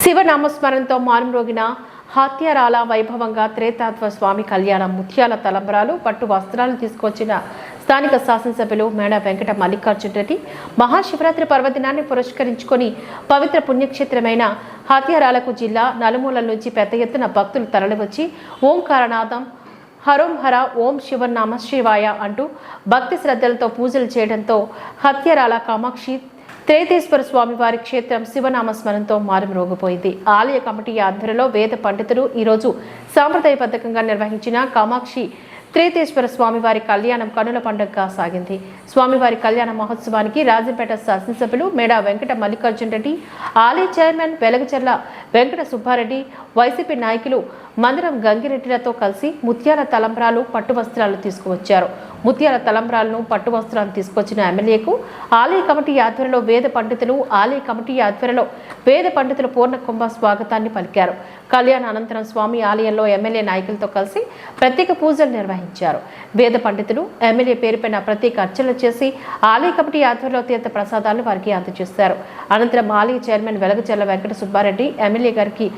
శివనామస్మరణతో మారుమ్రోగిన హాత్యారాల వైభవంగా త్రేతాత్వ స్వామి కళ్యాణం ముత్యాల తలంబరాలు పట్టు వస్త్రాలు తీసుకొచ్చిన స్థానిక శాసనసభ్యులు మేడ వెంకట మల్లికార్జున రెడ్డి మహాశివరాత్రి పర్వదినాన్ని పురస్కరించుకొని పవిత్ర పుణ్యక్షేత్రమైన హాత్యారాలకు జిల్లా నలుమూలల నుంచి పెద్ద ఎత్తున భక్తులు తరలివచ్చి ఓంకారనాదం హరోం హర ఓం శివనామ శివాయ అంటూ భక్తి శ్రద్ధలతో పూజలు చేయడంతో హత్యారాల కామాక్షి త్రేతేశ్వర స్వామి వారి క్షేత్రం శివనామస్మరణతో మారుమ్రోగిపోయింది. ఆలయ కమిటీ ఆధ్వర్యంలో వేద పండితులు ఈరోజు సాంప్రదాయబద్ధంగా నిర్వహించిన కామాక్షి త్రేతేశ్వర స్వామివారి కళ్యాణం కనుల పండుగగా సాగింది. స్వామివారి కళ్యాణ మహోత్సవానికి రాజంపేట శాసనసభ్యులు మేడ వెంకట మల్లికార్జున రెడ్డి, ఆలయ చైర్మన్ వెలగచర్ల వెంకట సుబ్బారెడ్డి, వైసీపీ నాయకులు మందిరం గంగిరెడ్డిలతో కలిసి ముత్యాల తలంబ్రాలు పట్టు వస్త్రాలు తీసుకువచ్చారు. ముత్యాల తలంబ్రాలను పట్టు వస్త్రాలను తీసుకొచ్చిన ఎమ్మెల్యేకు ఆలయ కమిటీ ఆధ్వర్యంలో వేద పండితులు పూర్ణ కుంభ స్వాగతాన్ని పలికారు. కళ్యాణ అనంతరం స్వామి ఆలయంలో ఎమ్మెల్యే నాయకులతో కలిసి ప్రత్యేక పూజలు నిర్వహించారు. వేద పండితులు ఎమ్మెల్యే పేరుపైన ప్రత్యేక అర్చనలు చేసి ఆలయ కమిటీ ఆధ్వర్యంలో తీర్థ ప్రసాదాలను వారికి అందజేశారు. అనంతరం ఆలయ చైర్మన్ వెలగచర్ల వెంకట సుబ్బారెడ్డి ఎమ్మెల్యే గారికి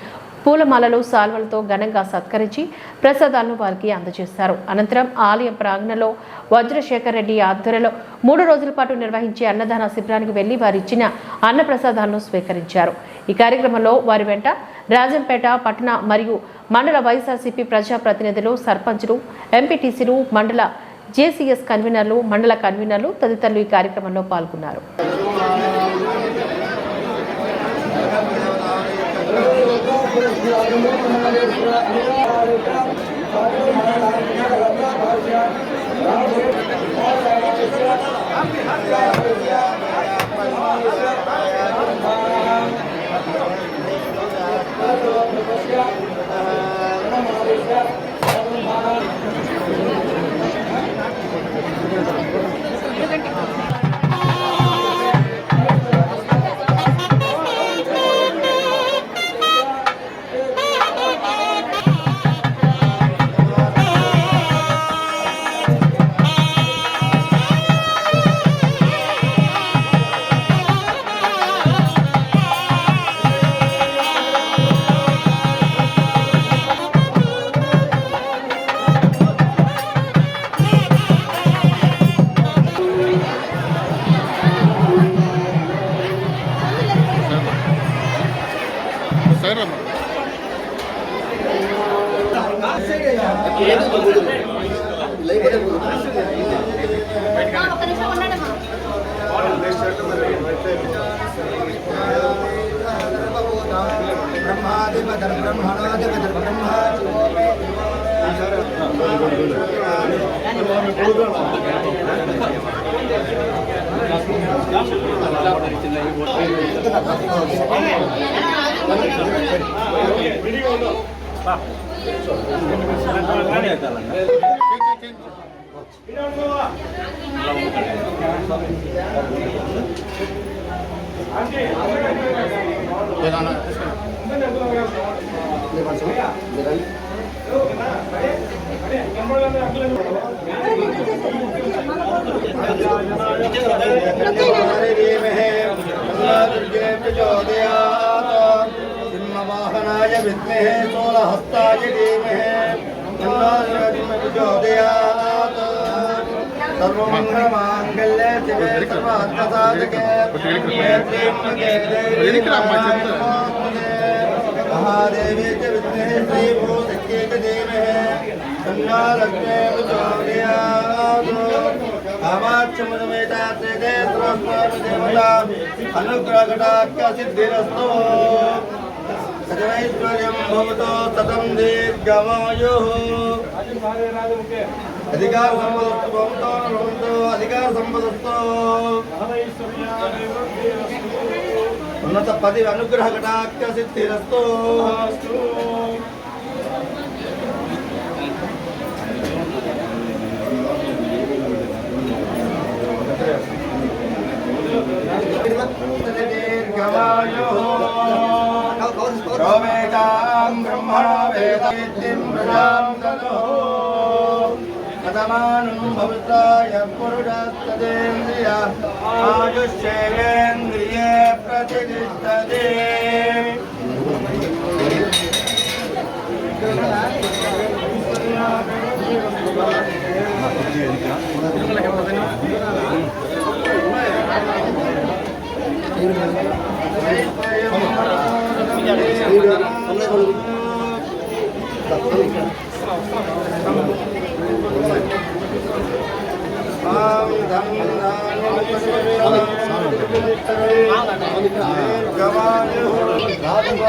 పూలమాలలు సాల్వలతో ఘనంగా సత్కరించి ప్రసాదాలను వారికి అందజేశారు. అనంతరం ఆలయ ప్రాంగణంలో వజ్రశేఖర్ రెడ్డి ఆధ్వర్యంలో 3 రోజుల పాటు నిర్వహించే అన్నదాన శిబిరానికి వెళ్లి వారిచ్చిన అన్న ప్రసాదాలను స్వీకరించారు. ఈ కార్యక్రమంలో వారి వెంట రాజంపేట పట్టణ మరియు మండల వైఎస్ఆర్సీపీ ప్రజాప్రతినిధులు, సర్పంచులు, ఎంపీటీసీలు, మండల జేసీఎస్ కన్వీనర్లు, మండల కన్వీనర్లు తదితరులు ఈ కార్యక్రమంలో పాల్గొన్నారు. वाहनाय विद्महे सोलहस्ताय धीमहि प्रचोदयात् सर्वमङ्गलमाङ्गल्ये शिवे सर्वार्थसाधके महादेवी च विद्महे श्रीभूशक्त्यै च धीमहि तन्नो लक्ष्मी प्रचोदयात् कामाक्षमुदमेतात्रेदे सर्वस्वामिदेवता अनुग्रहकटाक्षसिद्धिरस्तु सदैश्वर्यं भवतो सतं दीर्घमायुः अधिकार संपदस्तु भवतो अधिकार संपदस्तु उन्नत पदि अनुग्रह कटाक्षसिद्धिरस्तु दीर्घमायुः रोमेतां ब्रह्मणो वेदविद्धिं प्रजां ततो कथमानं भवताय पुरुषस्तदेन्द्रिय आयुष्येन्द्रिये प्रतिष्ठते రాజు